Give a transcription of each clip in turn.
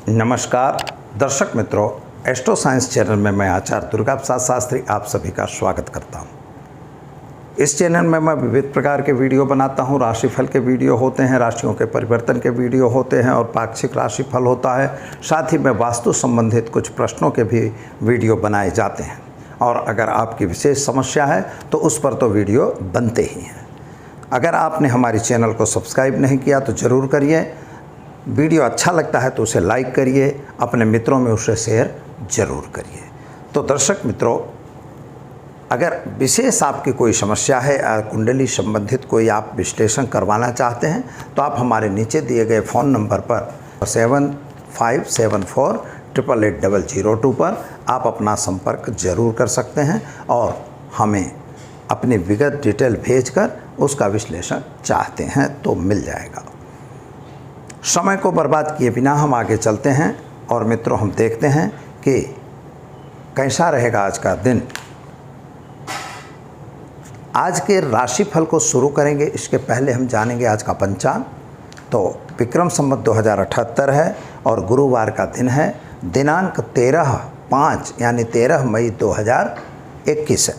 नमस्कार दर्शक मित्रों, एस्ट्रो साइंस चैनल में मैं आचार्य दुर्गा प्रसाद शास्त्री आप सभी का स्वागत करता हूं। इस चैनल में मैं विविध प्रकार के वीडियो बनाता हूं। राशिफल के वीडियो होते हैं, राशियों के परिवर्तन के वीडियो होते हैं और पाक्षिक राशिफल होता है। साथ ही में वास्तु संबंधित कुछ प्रश्नों के भी वीडियो बनाए जाते हैं और अगर आपकी विशेष समस्या है तो उस पर तो वीडियो बनते ही हैं। अगर आपने हमारे चैनल को सब्सक्राइब नहीं किया तो ज़रूर करिए। वीडियो अच्छा लगता है तो उसे लाइक करिए, अपने मित्रों में उसे शेयर ज़रूर करिए। तो दर्शक मित्रों, अगर विशेष आपकी कोई समस्या है, कुंडली संबंधित कोई आप विश्लेषण करवाना चाहते हैं तो आप हमारे नीचे दिए गए फ़ोन नंबर पर 7574888002 पर आप अपना संपर्क ज़रूर कर सकते हैं और हमें अपनी विगत डिटेल भेजकर उसका विश्लेषण चाहते हैं तो मिल जाएगा। समय को बर्बाद किए बिना हम आगे चलते हैं और मित्रों हम देखते हैं कि कैसा रहेगा आज का दिन। आज के राशिफल को शुरू करेंगे, इसके पहले हम जानेंगे आज का पंचांग। तो विक्रम संवत 2078 है और गुरुवार का दिन है। दिनांक 13/5 यानी 13 मई 2021 है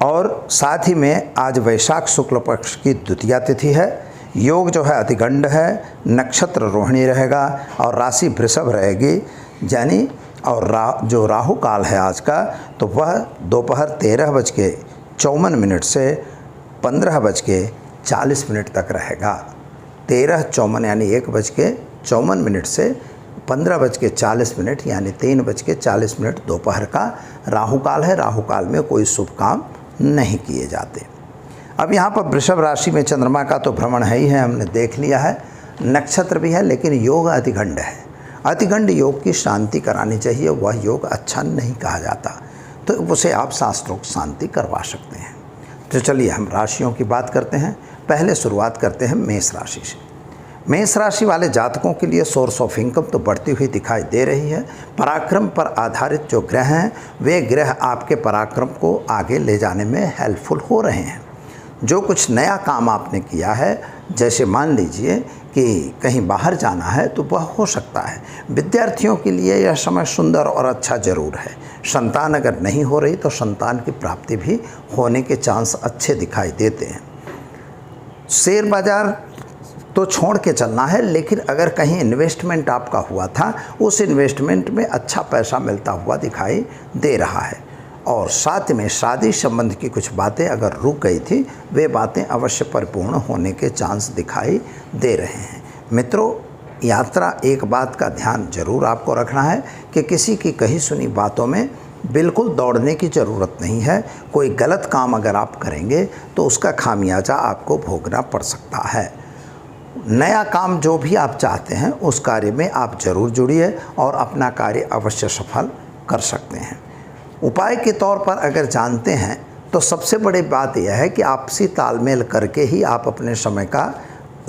और साथ ही में आज वैशाख शुक्ल पक्ष की द्वितीया तिथि है। योग जो है अतिगंड है, नक्षत्र रोहिणी रहेगा और राशि वृषभ रहेगी यानी और जो राहु काल है आज का तो वह दोपहर 13:54 से 15:40 तक रहेगा। 13:54 यानी 1:54 से 15:40 यानी 3:40 दोपहर का राहु काल है। राहु काल में कोई शुभ काम नहीं किए जाते। अब यहाँ पर वृषभ राशि में चंद्रमा का तो भ्रमण है ही है, हमने देख लिया है। नक्षत्र भी है लेकिन योग अतिगंड है। अतिगंड योग की शांति करानी चाहिए, वह योग अच्छा नहीं कहा जाता, तो उसे आप शास्त्रोक्त शांति करवा सकते हैं। तो चलिए हम राशियों की बात करते हैं। पहले शुरुआत करते हैं मेष राशि से। मेष राशि वाले जातकों के लिए सोर्स ऑफ इनकम तो बढ़ती हुई दिखाई दे रही है। पराक्रम पर आधारित जो ग्रह हैं वे ग्रह आपके पराक्रम को आगे ले जाने में हेल्पफुल हो रहे हैं। जो कुछ नया काम आपने किया है, जैसे मान लीजिए कि कहीं बाहर जाना है तो वह हो सकता है। विद्यार्थियों के लिए यह समय सुंदर और अच्छा जरूर है। संतान अगर नहीं हो रही तो संतान की प्राप्ति भी होने के चांस अच्छे दिखाई देते हैं। शेयर बाजार तो छोड़ के चलना है, लेकिन अगर कहीं इन्वेस्टमेंट आपका हुआ था उस इन्वेस्टमेंट में अच्छा पैसा मिलता हुआ दिखाई दे रहा है। और साथ में शादी संबंध की कुछ बातें अगर रुक गई थी वे बातें अवश्य परिपूर्ण होने के चांस दिखाई दे रहे हैं। मित्रों, यात्रा एक बात का ध्यान जरूर आपको रखना है कि किसी की कही सुनी बातों में बिल्कुल दौड़ने की ज़रूरत नहीं है। कोई गलत काम अगर आप करेंगे तो उसका खामियाजा आपको भोगना पड़ सकता है। नया काम जो भी आप चाहते हैं उस कार्य में आप जरूर जुड़िए और अपना कार्य अवश्य सफल कर सकते हैं। उपाय के तौर पर अगर जानते हैं तो सबसे बड़ी बात यह है कि आपसी तालमेल करके ही आप अपने समय का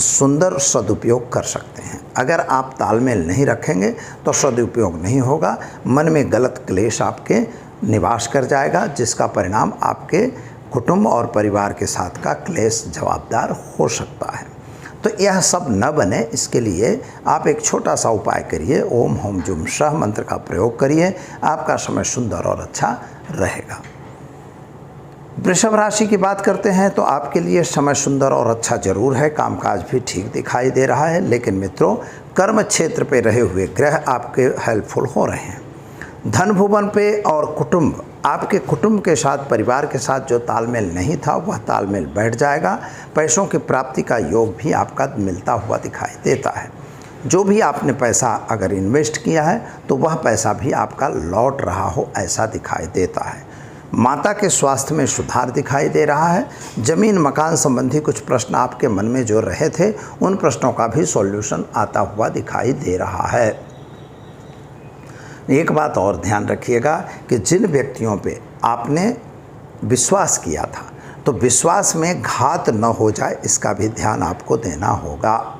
सुंदर सदुपयोग कर सकते हैं। अगर आप तालमेल नहीं रखेंगे तो सदुपयोग नहीं होगा। मन में गलत क्लेश आपके निवास कर जाएगा, जिसका परिणाम आपके कुटुंब और परिवार के साथ का क्लेश जवाबदार हो सकता है। तो यह सब न बने, इसके लिए आप एक छोटा सा उपाय करिए। ओम होम जुम सह मंत्र का प्रयोग करिए, आपका समय सुंदर और अच्छा रहेगा। वृषभ राशि की बात करते हैं तो आपके लिए समय सुंदर और अच्छा जरूर है। कामकाज भी ठीक दिखाई दे रहा है, लेकिन मित्रों कर्म क्षेत्र पे रहे हुए ग्रह आपके हेल्पफुल हो रहे हैं। धन भुवन पे और कुटुंब, आपके कुटुंब के साथ परिवार के साथ जो तालमेल नहीं था वह तालमेल बैठ जाएगा। पैसों की प्राप्ति का योग भी आपका मिलता हुआ दिखाई देता है। जो भी आपने पैसा अगर इन्वेस्ट किया है तो वह पैसा भी आपका लौट रहा हो ऐसा दिखाई देता है। माता के स्वास्थ्य में सुधार दिखाई दे रहा है। जमीन मकान संबंधी कुछ प्रश्न आपके मन में जो रहे थे उन प्रश्नों का भी सॉल्यूशन आता हुआ दिखाई दे रहा है। एक बात और ध्यान रखिएगा कि जिन व्यक्तियों पे आपने विश्वास किया था तो विश्वास में घात न हो जाए, इसका भी ध्यान आपको देना होगा।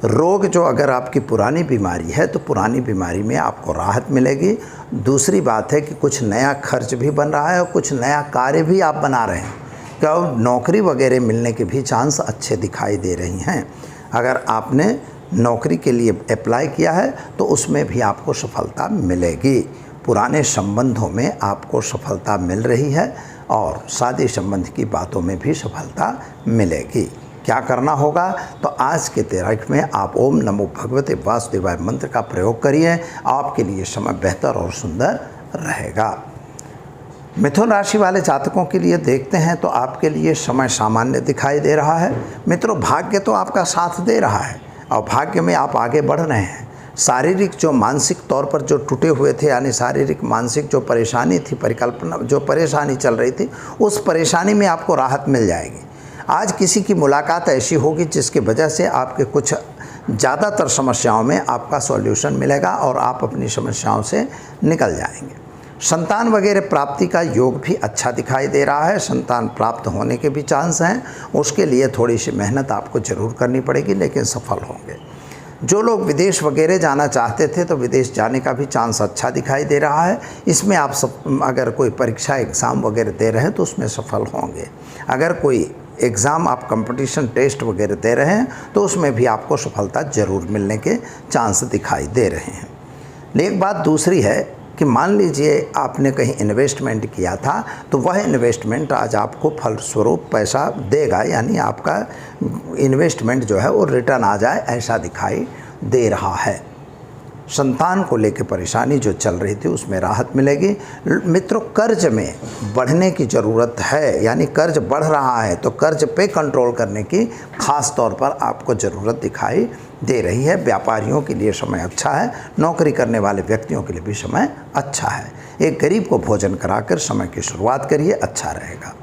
रोग जो अगर आपकी पुरानी बीमारी है तो पुरानी बीमारी में आपको राहत मिलेगी। दूसरी बात है कि कुछ नया खर्च भी बन रहा है और कुछ नया कार्य भी आप बना रहे हैं, तो नौकरी वगैरह मिलने के भी चांस अच्छे दिखाई दे रही हैं। अगर आपने नौकरी के लिए अप्लाई किया है तो उसमें भी आपको सफलता मिलेगी। पुराने संबंधों में आपको सफलता मिल रही है और शादी संबंध की बातों में भी सफलता मिलेगी। क्या करना होगा? तो आज के तारीख में आप ओम नमो भगवते वासुदेवाय मंत्र का प्रयोग करिए, आपके लिए समय बेहतर और सुंदर रहेगा। मिथुन राशि वाले जातकों के लिए देखते हैं तो आपके लिए समय सामान्य दिखाई दे रहा है। मित्रों, भाग्य तो आपका साथ दे रहा है और भाग्य में आप आगे बढ़ रहे हैं। शारीरिक जो मानसिक तौर पर जो टूटे हुए थे, यानी शारीरिक मानसिक जो परेशानी थी, परिकल्पना जो परेशानी चल रही थी, उस परेशानी में आपको राहत मिल जाएगी। आज किसी की मुलाकात ऐसी होगी जिसकी वजह से आपके कुछ ज़्यादातर समस्याओं में आपका सॉल्यूशन मिलेगा और आप अपनी समस्याओं से निकल जाएंगे। संतान वगैरह प्राप्ति का योग भी अच्छा दिखाई दे रहा है। संतान प्राप्त होने के भी चांस हैं। उसके लिए थोड़ी सी मेहनत आपको ज़रूर करनी पड़ेगी, लेकिन सफल होंगे। जो लोग विदेश वगैरह जाना चाहते थे तो विदेश जाने का भी चांस अच्छा दिखाई दे रहा है। इसमें आप सब अगर कोई परीक्षा एग्ज़ाम वगैरह दे रहे हैं तो उसमें सफल होंगे। अगर कोई एग्ज़ाम आप कंपटीशन टेस्ट वगैरह दे रहे हैं तो उसमें भी आपको सफलता ज़रूर मिलने के चांस दिखाई दे रहे हैं। लेकिन एक बात दूसरी है कि मान लीजिए आपने कहीं इन्वेस्टमेंट किया था तो वह इन्वेस्टमेंट आज आपको फलस्वरूप पैसा देगा, यानी आपका इन्वेस्टमेंट जो है वो रिटर्न आ जाए, ऐसा दिखाई दे रहा है। संतान को लेकर परेशानी जो चल रही थी उसमें राहत मिलेगी। मित्रों, कर्ज में बढ़ने की ज़रूरत है, यानी कर्ज बढ़ रहा है तो कर्ज पे कंट्रोल करने की ख़ास तौर पर आपको ज़रूरत दिखाई दे रही है। व्यापारियों के लिए समय अच्छा है, नौकरी करने वाले व्यक्तियों के लिए भी समय अच्छा है। एक गरीब को भोजन कराकर समय की शुरुआत करिए, अच्छा रहेगा।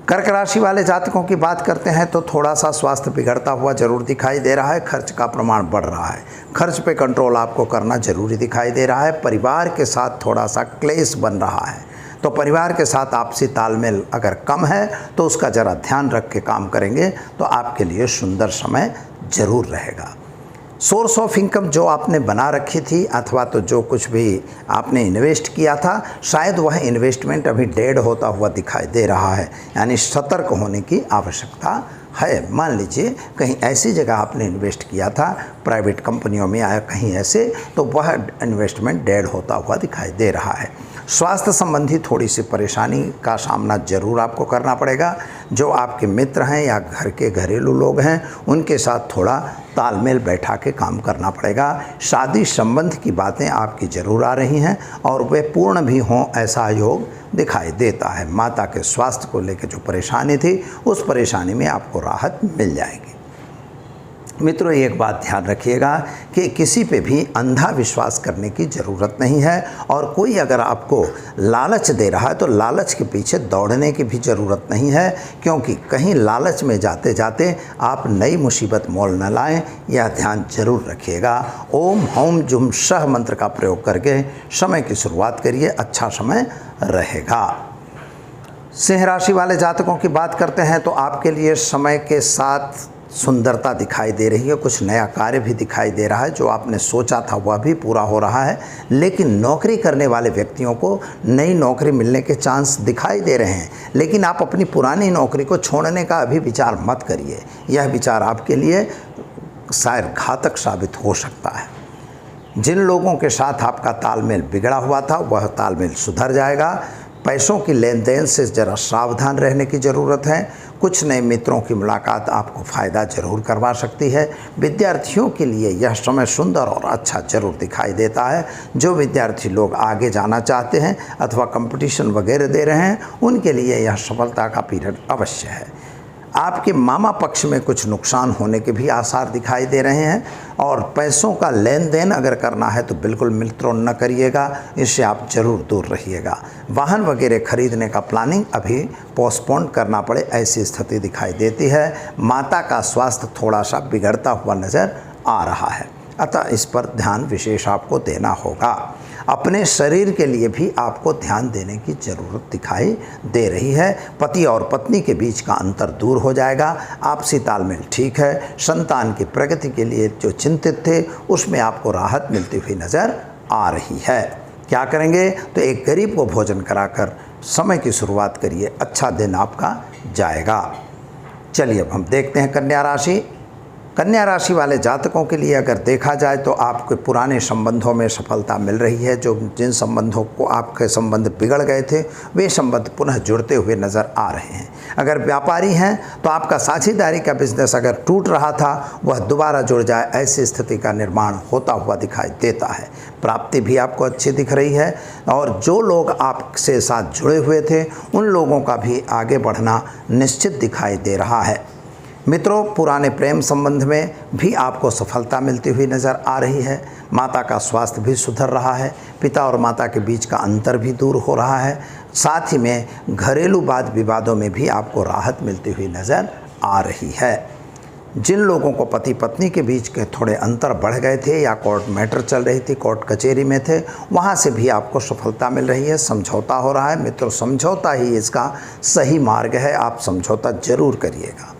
कर्क राशि वाले जातकों की बात करते हैं तो थोड़ा सा स्वास्थ्य बिगड़ता हुआ जरूर दिखाई दे रहा है। खर्च का प्रमाण बढ़ रहा है, खर्च पे कंट्रोल आपको करना जरूरी दिखाई दे रहा है। परिवार के साथ थोड़ा सा क्लेश बन रहा है, तो परिवार के साथ आपसी तालमेल अगर कम है तो उसका ज़रा ध्यान रख के काम करेंगे तो आपके लिए सुंदर समय जरूर रहेगा। सोर्स ऑफ इनकम जो आपने बना रखी थी अथवा तो जो कुछ भी आपने इन्वेस्ट किया था, शायद वह इन्वेस्टमेंट अभी डेड होता हुआ दिखाई दे रहा है, यानी सतर्क होने की आवश्यकता है। मान लीजिए कहीं ऐसी जगह आपने इन्वेस्ट किया था, प्राइवेट कंपनियों में या कहीं ऐसे, तो वह इन्वेस्टमेंट डेड होता हुआ दिखाई दे रहा है। स्वास्थ्य संबंधी थोड़ी सी परेशानी का सामना ज़रूर आपको करना पड़ेगा। जो आपके मित्र हैं या घर के घरेलू लोग हैं उनके साथ थोड़ा तालमेल बैठा के काम करना पड़ेगा। शादी संबंध की बातें आपकी ज़रूर आ रही हैं और वे पूर्ण भी हों ऐसा योग दिखाई देता है। माता के स्वास्थ्य को लेकर जो परेशानी थी उस परेशानी में आपको राहत मिल जाएगी। मित्रों, एक बात ध्यान रखिएगा कि किसी पे भी अंधा विश्वास करने की ज़रूरत नहीं है और कोई अगर आपको लालच दे रहा है तो लालच के पीछे दौड़ने की भी ज़रूरत नहीं है, क्योंकि कहीं लालच में जाते जाते आप नई मुसीबत मोल न लाएं, यह ध्यान जरूर रखिएगा। ओम हौम जुम शह मंत्र का प्रयोग करके समय की शुरुआत करिए, अच्छा समय रहेगा। सिंह राशि वाले जातकों की बात करते हैं तो आपके लिए समय के साथ सुंदरता दिखाई दे रही है। कुछ नया कार्य भी दिखाई दे रहा है, जो आपने सोचा था वह भी पूरा हो रहा है। लेकिन नौकरी करने वाले व्यक्तियों को नई नौकरी मिलने के चांस दिखाई दे रहे हैं, लेकिन आप अपनी पुरानी नौकरी को छोड़ने का अभी विचार मत करिए। यह विचार आपके लिए शायद घातक साबित हो सकता है। जिन लोगों के साथ आपका तालमेल बिगड़ा हुआ था वह तालमेल सुधर जाएगा। पैसों की लेन देन से ज़रा सावधान रहने की ज़रूरत है। कुछ नए मित्रों की मुलाकात आपको फ़ायदा जरूर करवा सकती है। विद्यार्थियों के लिए यह समय सुंदर और अच्छा जरूर दिखाई देता है। जो विद्यार्थी लोग आगे जाना चाहते हैं अथवा कंपटीशन वगैरह दे रहे हैं उनके लिए यह सफलता का पीरियड अवश्य है। आपके मामा पक्ष में कुछ नुकसान होने के भी आसार दिखाई दे रहे हैं और पैसों का लेन देन अगर करना है तो बिल्कुल मित्रों न करिएगा, इससे आप जरूर दूर रहिएगा। वाहन वगैरह खरीदने का प्लानिंग अभी पोस्टपोन करना पड़े ऐसी स्थिति दिखाई देती है। माता का स्वास्थ्य थोड़ा सा बिगड़ता हुआ नज़र आ रहा है, अतः इस पर ध्यान विशेष आपको देना होगा। अपने शरीर के लिए भी आपको ध्यान देने की ज़रूरत दिखाई दे रही है। पति और पत्नी के बीच का अंतर दूर हो जाएगा। आपसी तालमेल ठीक है। संतान की प्रगति के लिए जो चिंतित थे उसमें आपको राहत मिलती हुई नज़र आ रही है। क्या करेंगे? तो एक गरीब को भोजन कराकर समय की शुरुआत करिए, अच्छा दिन आपका जाएगा। चलिए अब हम देखते हैं कन्या राशि। कन्या राशि वाले जातकों के लिए अगर देखा जाए तो आपके पुराने संबंधों में सफलता मिल रही है। जो जिन संबंधों को आपके संबंध बिगड़ गए थे वे संबंध पुनः जुड़ते हुए नज़र आ रहे हैं। अगर व्यापारी हैं तो आपका साझेदारी का बिजनेस अगर टूट रहा था वह दोबारा जुड़ जाए, ऐसी स्थिति का निर्माण होता हुआ दिखाई देता है। प्राप्ति भी आपको अच्छी दिख रही है और जो लोग आपसे साथ जुड़े हुए थे उन लोगों का भी आगे बढ़ना निश्चित दिखाई दे रहा है। मित्रों, पुराने प्रेम संबंध में भी आपको सफलता मिलती हुई नज़र आ रही है। माता का स्वास्थ्य भी सुधर रहा है, पिता और माता के बीच का अंतर भी दूर हो रहा है। साथ ही में घरेलू वाद विवादों में भी आपको राहत मिलती हुई नज़र आ रही है। जिन लोगों को पति पत्नी के बीच के थोड़े अंतर बढ़ गए थे या कोर्ट मैटर चल रही थी, कोर्ट कचहरी में थे, वहाँ से भी आपको सफलता मिल रही है। समझौता हो रहा है। मित्रों, समझौता ही इसका सही मार्ग है, आप समझौता जरूर करिएगा।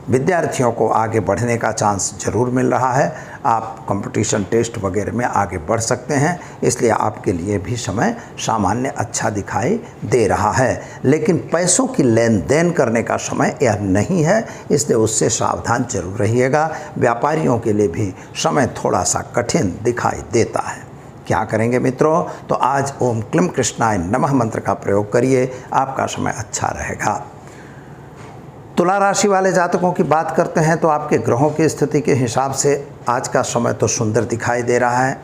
विद्यार्थियों को आगे बढ़ने का चांस जरूर मिल रहा है। आप कंपटीशन टेस्ट वगैरह में आगे बढ़ सकते हैं, इसलिए आपके लिए भी समय सामान्य अच्छा दिखाई दे रहा है। लेकिन पैसों की लेन देन करने का समय यह नहीं है, इसलिए उससे सावधान जरूर रहिएगा। व्यापारियों के लिए भी समय थोड़ा सा कठिन दिखाई देता है। क्या करेंगे मित्रों? तो आज ओम क्लीं कृष्णाय नमः मंत्र का प्रयोग करिए, आपका समय अच्छा रहेगा। तुला राशि वाले जातकों की बात करते हैं तो आपके ग्रहों की स्थिति के हिसाब से आज का समय तो सुंदर दिखाई दे रहा है।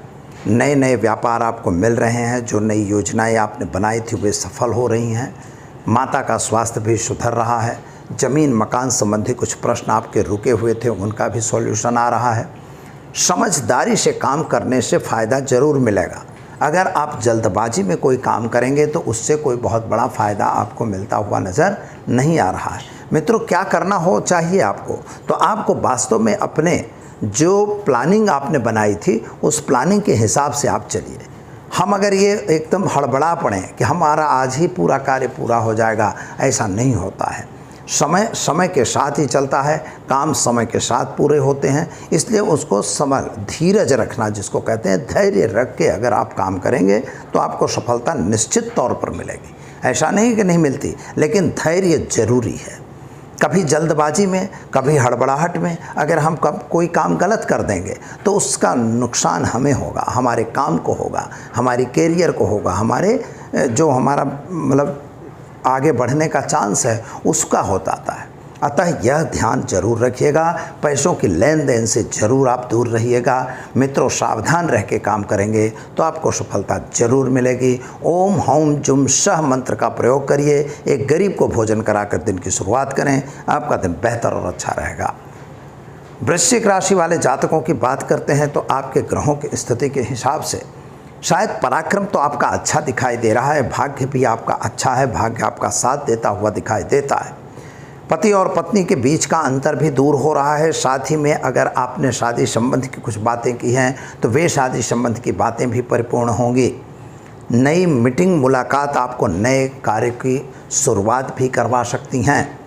नए नए व्यापार आपको मिल रहे हैं, जो नई योजनाएं आपने बनाई थी वे सफल हो रही हैं। माता का स्वास्थ्य भी सुधर रहा है। ज़मीन मकान संबंधी कुछ प्रश्न आपके रुके हुए थे, उनका भी सॉल्यूशन आ रहा है। समझदारी से काम करने से फ़ायदा ज़रूर मिलेगा। अगर आप जल्दबाजी में कोई काम करेंगे तो उससे कोई बहुत बड़ा फ़ायदा आपको मिलता हुआ नज़र नहीं आ रहा है। मित्रों, क्या करना हो चाहिए आपको? तो आपको वास्तव में अपने जो प्लानिंग आपने बनाई थी उस प्लानिंग के हिसाब से आप चलिए। हम अगर ये एकदम हड़बड़ा पड़ें कि हमारा आज ही पूरा कार्य पूरा हो जाएगा, ऐसा नहीं होता है। समय समय के साथ ही चलता है, काम समय के साथ पूरे होते हैं। इसलिए उसको धीरज रखना जिसको कहते हैं, धैर्य रख के अगर आप काम करेंगे तो आपको सफलता निश्चित तौर पर मिलेगी। ऐसा नहीं कि नहीं मिलती, लेकिन धैर्य जरूरी है। कभी जल्दबाजी में, कभी हड़बड़ाहट में अगर हम कोई काम गलत कर देंगे तो उसका नुकसान हमें होगा, हमारे काम को होगा, हमारी कैरियर को होगा, हमारे जो हमारा मतलब आगे बढ़ने का चांस है उसका होता है। अतः यह ध्यान जरूर रखिएगा। पैसों की लेन देन से जरूर आप दूर रहिएगा। मित्रों, सावधान रह के काम करेंगे तो आपको सफलता जरूर मिलेगी। ओम हौम जुम सह मंत्र का प्रयोग करिए। एक गरीब को भोजन कराकर दिन की शुरुआत करें, आपका दिन बेहतर और अच्छा रहेगा। वृश्चिक राशि वाले जातकों की बात करते हैं तो आपके ग्रहों की स्थिति के हिसाब से शायद पराक्रम तो आपका अच्छा दिखाई दे रहा है, भाग्य भी आपका अच्छा है, भाग्य आपका साथ देता हुआ दिखाई देता है। पति और पत्नी के बीच का अंतर भी दूर हो रहा है। साथ ही में अगर आपने शादी संबंध की कुछ बातें की हैं तो वे शादी संबंध की बातें भी परिपूर्ण होंगी। नई मीटिंग मुलाकात आपको नए कार्य की शुरुआत भी करवा सकती हैं।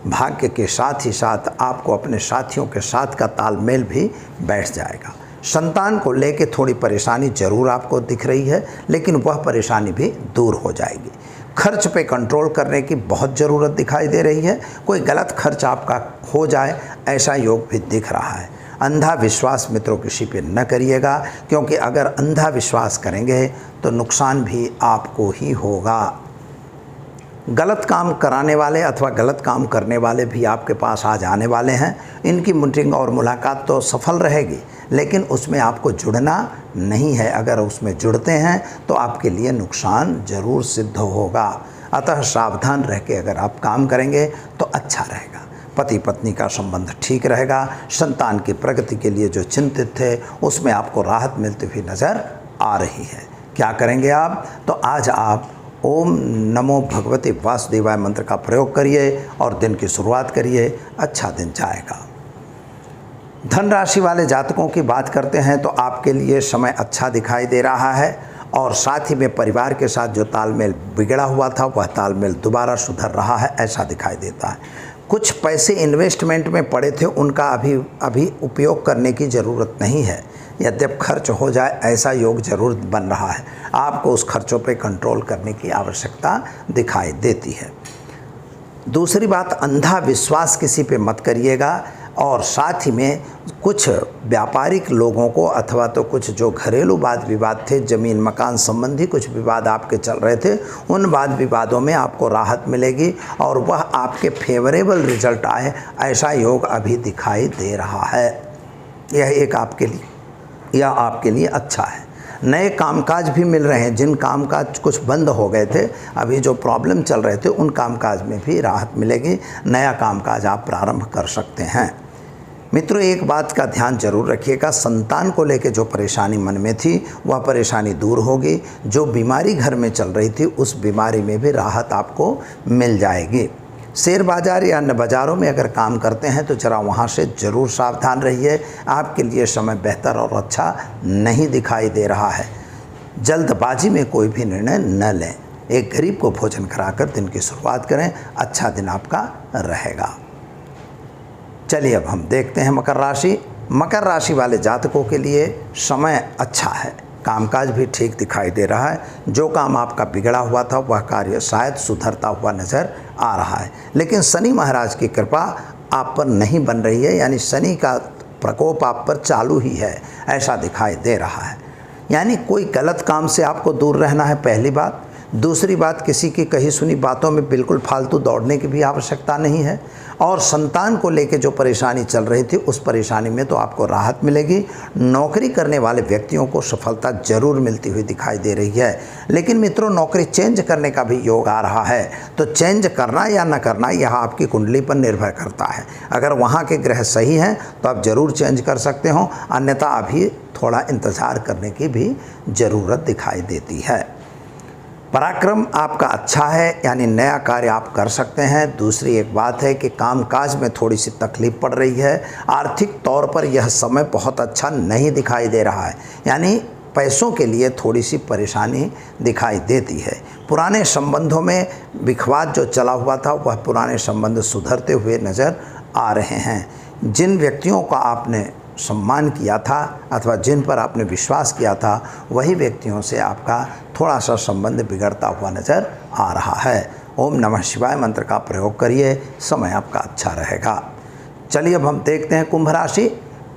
भाग्य के साथ ही साथ आपको अपने साथियों के साथ का तालमेल भी बैठ जाएगा। संतान को लेके थोड़ी परेशानी जरूर आपको दिख रही है, लेकिन वह परेशानी भी दूर हो जाएगी। खर्च पे कंट्रोल करने की बहुत ज़रूरत दिखाई दे रही है। कोई गलत खर्च आपका हो जाए ऐसा योग भी दिख रहा है। अंधा विश्वास मित्रों किसी पे न करिएगा, क्योंकि अगर अंधा विश्वास करेंगे तो नुकसान भी आपको ही होगा। गलत काम कराने वाले अथवा गलत काम करने वाले भी आपके पास आज आने वाले हैं। इनकी मीटिंग और मुलाकात तो सफल रहेगी, लेकिन उसमें आपको जुड़ना नहीं है। अगर उसमें जुड़ते हैं तो आपके लिए नुकसान जरूर सिद्ध होगा। अतः सावधान रह के अगर आप काम करेंगे तो अच्छा रहेगा। पति पत्नी का संबंध ठीक रहेगा। संतान की प्रगति के लिए जो चिंतित थे उसमें आपको राहत मिलती हुई नज़र आ रही है। क्या करेंगे आप? तो आज आप ओम नमो भगवते वासुदेवाय मंत्र का प्रयोग करिए और दिन की शुरुआत करिए, अच्छा दिन जाएगा। धन राशि वाले जातकों की बात करते हैं तो आपके लिए समय अच्छा दिखाई दे रहा है और साथ ही में परिवार के साथ जो तालमेल बिगड़ा हुआ था वह तालमेल दोबारा सुधर रहा है, ऐसा दिखाई देता है। कुछ पैसे इन्वेस्टमेंट में पड़े थे, उनका अभी उपयोग करने की ज़रूरत नहीं है। यद्यप खर्च हो जाए ऐसा योग जरूर बन रहा है। आपको उस खर्चों पे कंट्रोल करने की आवश्यकता दिखाई देती है। दूसरी बात, अंधा विश्वास किसी पे मत करिएगा। और साथ ही में कुछ व्यापारिक लोगों को अथवा तो कुछ जो घरेलू वाद विवाद थे, ज़मीन मकान संबंधी कुछ विवाद आपके चल रहे थे, उन वाद विवादों में आपको राहत मिलेगी और वह आपके फेवरेबल रिजल्ट आए, ऐसा योग अभी दिखाई दे रहा है। यह आपके लिए अच्छा है। नए कामकाज भी मिल रहे हैं, जिन कामकाज कुछ बंद हो गए थे, अभी जो प्रॉब्लम चल रहे थे, उन कामकाज में भी राहत मिलेगी। नया कामकाज आप प्रारंभ कर सकते हैं। मित्रों, एक बात का ध्यान जरूर रखिएगा, संतान को लेकर जो परेशानी मन में थी वह परेशानी दूर होगी। जो बीमारी घर में चल रही थी उस बीमारी में भी राहत आपको मिल जाएगी। शेयर बाज़ार या अन्य बाज़ारों में अगर काम करते हैं तो ज़रा वहाँ से ज़रूर सावधान रहिए। आपके लिए समय बेहतर और अच्छा नहीं दिखाई दे रहा है। जल्दबाजी में कोई भी निर्णय न लें। एक गरीब को भोजन कराकर दिन की शुरुआत करें, अच्छा दिन आपका रहेगा। चलिए अब हम देखते हैं मकर राशि। मकर राशि वाले जातकों के लिए समय अच्छा है, कामकाज भी ठीक दिखाई दे रहा है। जो काम आपका बिगड़ा हुआ था वह कार्य शायद सुधरता हुआ नज़र आ रहा है, लेकिन शनि महाराज की कृपा आप पर नहीं बन रही है, यानी शनि का प्रकोप आप पर चालू ही है, ऐसा दिखाई दे रहा है। यानी कोई गलत काम से आपको दूर रहना है, पहली बात। दूसरी बात, किसी की कही सुनी बातों में बिल्कुल फालतू दौड़ने की भी आवश्यकता नहीं है। और संतान को लेकर जो परेशानी चल रही थी उस परेशानी में तो आपको राहत मिलेगी। नौकरी करने वाले व्यक्तियों को सफलता जरूर मिलती हुई दिखाई दे रही है। लेकिन मित्रों, नौकरी चेंज करने का भी योग आ रहा है, तो चेंज करना या न करना यह आपकी कुंडली पर निर्भर करता है। अगर वहाँ के ग्रह सही हैं तो आप ज़रूर चेंज कर सकते हो, अन्यथा अभी थोड़ा इंतज़ार करने की भी ज़रूरत दिखाई देती है। पराक्रम आपका अच्छा है, यानी नया कार्य आप कर सकते हैं। दूसरी एक बात है कि कामकाज में थोड़ी सी तकलीफ पड़ रही है। आर्थिक तौर पर यह समय बहुत अच्छा नहीं दिखाई दे रहा है, यानी पैसों के लिए थोड़ी सी परेशानी दिखाई देती है। पुराने संबंधों में विखवाद जो चला हुआ था वह पुराने संबंध सुधरते हुए नज़र आ रहे हैं। जिन व्यक्तियों का आपने सम्मान किया था अथवा जिन पर आपने विश्वास किया था, वही व्यक्तियों से आपका थोड़ा सा संबंध बिगड़ता हुआ नज़र आ रहा है। ओम नमः शिवाय मंत्र का प्रयोग करिए, समय आपका अच्छा रहेगा। चलिए अब हम देखते हैं कुंभ राशि।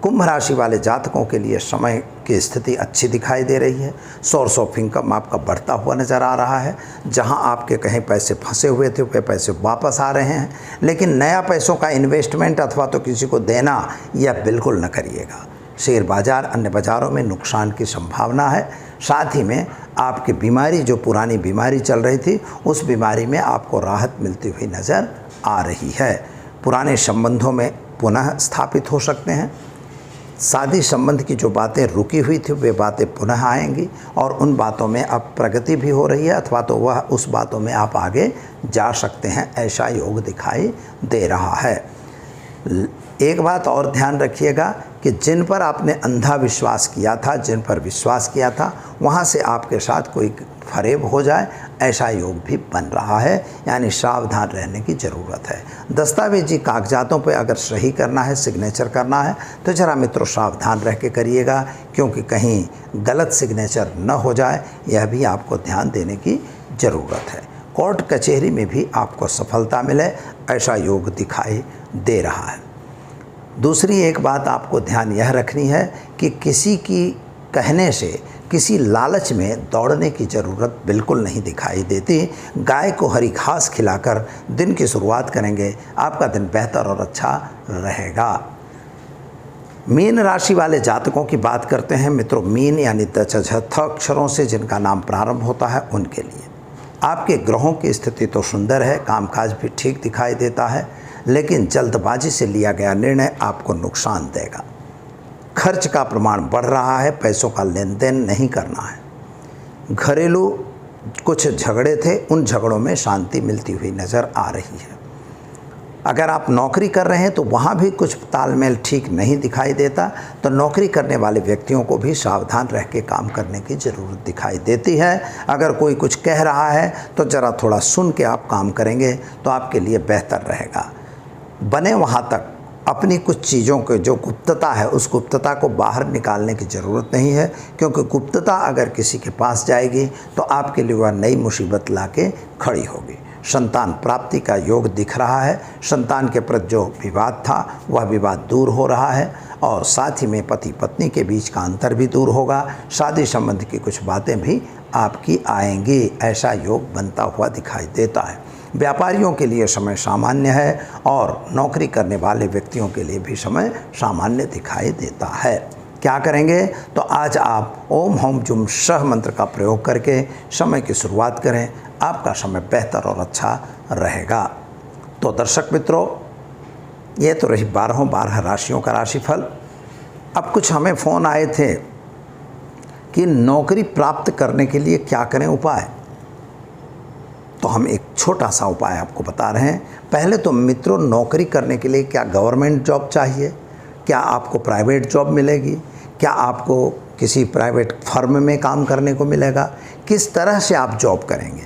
कुंभ राशि वाले जातकों के लिए समय की स्थिति अच्छी दिखाई दे रही है। सोर्स ऑफ इनकम आपका बढ़ता हुआ नज़र आ रहा है। जहां आपके कहीं पैसे फंसे हुए थे वे पैसे वापस आ रहे हैं, लेकिन नया पैसों का इन्वेस्टमेंट अथवा तो किसी को देना यह बिल्कुल न करिएगा। शेयर बाज़ार अन्य बाज़ारों में नुकसान की संभावना है। साथ ही में आपकी बीमारी, जो पुरानी बीमारी चल रही थी, उस बीमारी में आपको राहत मिलती हुई नज़र आ रही है। पुराने संबंधों में पुनः स्थापित हो सकते हैं। शादी संबंध की जो बातें रुकी हुई थी वे बातें पुनः आएंगी और उन बातों में अब प्रगति भी हो रही है, अथवा तो वह उस बातों में आप आगे जा सकते हैं, ऐसा योग दिखाई दे रहा है। एक बात और ध्यान रखिएगा कि जिन पर आपने अंधा विश्वास किया था, जिन पर विश्वास किया था, वहाँ से आपके साथ कोई फरेब हो जाए, ऐसा योग भी बन रहा है, यानी सावधान रहने की ज़रूरत है। दस्तावेजी कागजातों पे अगर सही करना है, सिग्नेचर करना है, तो ज़रा मित्रों सावधान रह के करिएगा, क्योंकि कहीं गलत सिग्नेचर न हो जाए, यह भी आपको ध्यान देने की ज़रूरत है। कोर्ट कचहरी में भी आपको सफलता मिले, ऐसा योग दिखाई दे रहा है। दूसरी एक बात आपको ध्यान यह रखनी है कि किसी की कहने से, किसी लालच में दौड़ने की ज़रूरत बिल्कुल नहीं दिखाई देती। गाय को हरी घास खिलाकर दिन की शुरुआत करेंगे, आपका दिन बेहतर और अच्छा रहेगा। मीन राशि वाले जातकों की बात करते हैं मित्रों। मीन यानी च अक्षरों से जिनका नाम प्रारंभ होता है, उनके लिए आपके ग्रहों की स्थिति तो सुंदर है, कामकाज भी ठीक दिखाई देता है, लेकिन जल्दबाजी से लिया गया निर्णय आपको नुकसान देगा। खर्च का प्रमाण बढ़ रहा है, पैसों का लेन देन नहीं करना है। घरेलू कुछ झगड़े थे, उन झगड़ों में शांति मिलती हुई नज़र आ रही है। अगर आप नौकरी कर रहे हैं तो वहाँ भी कुछ तालमेल ठीक नहीं दिखाई देता, तो नौकरी करने वाले व्यक्तियों को भी सावधान रह के काम करने की ज़रूरत दिखाई देती है। अगर कोई कुछ कह रहा है तो ज़रा थोड़ा सुन के आप काम करेंगे तो आपके लिए बेहतर रहेगा। बने वहाँ तक अपनी कुछ चीज़ों के जो गुप्तता है, उस गुप्तता को बाहर निकालने की ज़रूरत नहीं है, क्योंकि गुप्तता अगर किसी के पास जाएगी तो आपके लिए वह नई मुसीबत ला के खड़ी होगी। संतान प्राप्ति का योग दिख रहा है। संतान के प्रति जो विवाद था वह विवाद दूर हो रहा है और साथ ही में पति पत्नी के बीच का अंतर भी दूर होगा। शादी संबंध की कुछ बातें भी आपकी आएंगी, ऐसा योग बनता हुआ दिखाई देता है। व्यापारियों के लिए समय सामान्य है और नौकरी करने वाले व्यक्तियों के लिए भी समय सामान्य दिखाई देता है। क्या करेंगे? तो आज आप ओम हौम जुम शह मंत्र का प्रयोग करके समय की शुरुआत करें, आपका समय बेहतर और अच्छा रहेगा। तो दर्शक मित्रों, ये तो रही 12 राशियों का राशिफल। अब कुछ हमें फ़ोन आए थे कि नौकरी प्राप्त करने के लिए क्या करें उपाय। तो हम एक छोटा सा उपाय आपको बता रहे हैं। पहले तो मित्रों, नौकरी करने के लिए क्या गवर्नमेंट जॉब चाहिए? क्या आपको प्राइवेट जॉब मिलेगी? क्या आपको किसी प्राइवेट फर्म में काम करने को मिलेगा? किस तरह से आप जॉब करेंगे?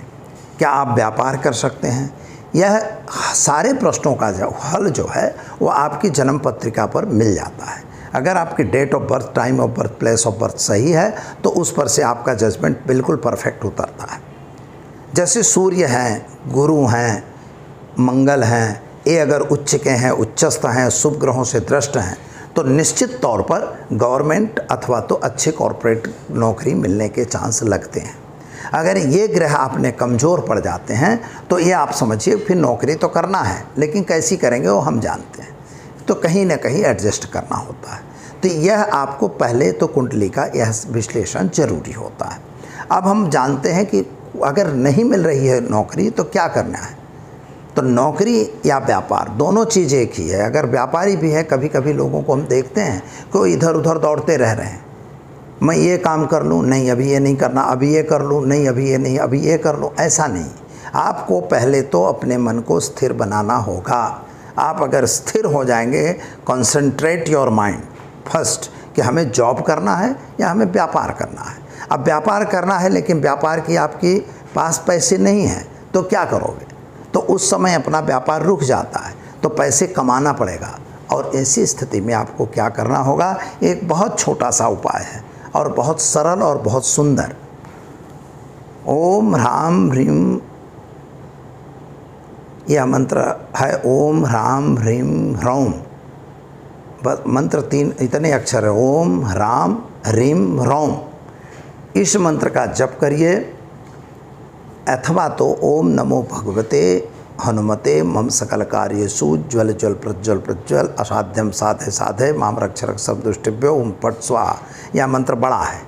क्या आप व्यापार कर सकते हैं? यह सारे प्रश्नों का हल जो है वो आपकी जन्म पत्रिका पर मिल जाता है। अगर आपकी date of birth, time of birth, place of birth सही है तो उस पर से आपका जजमेंट बिल्कुल परफेक्ट उतरता है। जैसे सूर्य हैं, गुरु हैं, मंगल हैं, ये अगर उच्च के हैं, उच्चस्थ हैं, शुभ ग्रहों से दृष्ट हैं तो निश्चित तौर पर गवर्नमेंट अथवा तो अच्छे कॉरपोरेट नौकरी मिलने के चांस लगते हैं। अगर ये ग्रह आपने कमज़ोर पड़ जाते हैं तो ये आप समझिए फिर नौकरी तो करना है, लेकिन कैसी करेंगे वो हम जानते हैं, तो कहीं ना कहीं एडजस्ट करना होता है। तो यह आपको पहले तो कुंडली का यह विश्लेषण जरूरी होता है। अब हम जानते हैं कि अगर नहीं मिल रही है नौकरी तो क्या करना है। तो नौकरी या व्यापार दोनों चीज़ एक ही है। अगर व्यापारी भी है, कभी कभी लोगों को हम देखते हैं कि वो इधर उधर दौड़ते रह रहे हैं। मैं ये काम कर लूँ, नहीं अभी ये नहीं करना, अभी ये कर लूँ, नहीं अभी ये नहीं, अभी ये कर लूँ, ऐसा नहीं। आपको पहले तो अपने मन को स्थिर बनाना होगा। आप अगर स्थिर हो जाएंगे, कॉन्सेंट्रेट योर माइंड फर्स्ट कि हमें जॉब करना है या हमें व्यापार करना है। अब व्यापार करना है लेकिन व्यापार की आपके पास पैसे नहीं हैं तो क्या करोगे? तो उस समय अपना व्यापार रुक जाता है, तो पैसे कमाना पड़ेगा। और ऐसी स्थिति में आपको क्या करना होगा? एक बहुत छोटा सा उपाय है और बहुत सरल और बहुत सुंदर। ओम ह्राम ह्रीम, यह मंत्र है ओम ह्राम ह्रीम ह्रौम। बस मंत्र 3 इतने अक्षर है, ओम ह्राम ह्रीम ह्रौम। इस मंत्र का जप करिए अथवा तो ओम नमो भगवते हनुमते मम सकल कार्येषु ज्वल ज्वल प्रज्वल प्रज्वल असाध्यम साधे साधे माम रक्ष रक्ष दुष्टिभ्यो ओम पट स्वाहा। यह मंत्र बड़ा है,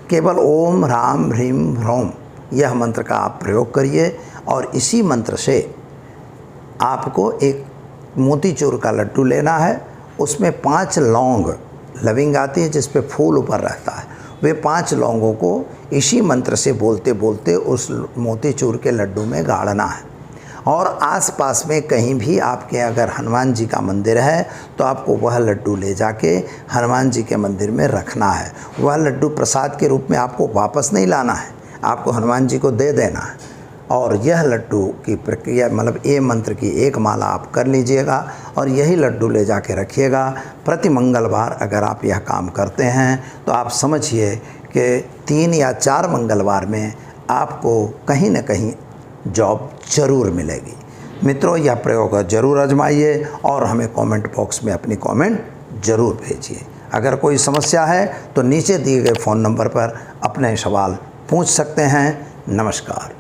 केवल ओम ह्राम ह्रीम ह्रौम यह मंत्र का आप प्रयोग करिए। और इसी मंत्र से आपको एक मोतीचूर का लड्डू लेना है, उसमें 5 लौंग, लविंग आती है जिस पे फूल ऊपर रहता है, वे 5 लौंगों को इसी मंत्र से बोलते बोलते उस मोतीचूर के लड्डू में गाड़ना है। और आसपास में कहीं भी आपके अगर हनुमान जी का मंदिर है तो आपको वह लड्डू ले जाके हनुमान जी के मंदिर में रखना है। वह लड्डू प्रसाद के रूप में आपको वापस नहीं लाना है, आपको हनुमान जी को दे देना है। और यह लड्डू की प्रक्रिया मतलब ये मंत्र की एक माला आप कर लीजिएगा और यही लड्डू ले जाके रखिएगा। प्रति मंगलवार अगर आप यह काम करते हैं तो आप समझिए कि 3 या 4 मंगलवार में आपको कहीं न कहीं जॉब ज़रूर मिलेगी। मित्रों, यह प्रयोग ज़रूर आजमाइए और हमें कमेंट बॉक्स में अपनी कमेंट ज़रूर भेजिए। अगर कोई समस्या है तो नीचे दिए गए फ़ोन नंबर पर अपने सवाल पूछ सकते हैं। नमस्कार।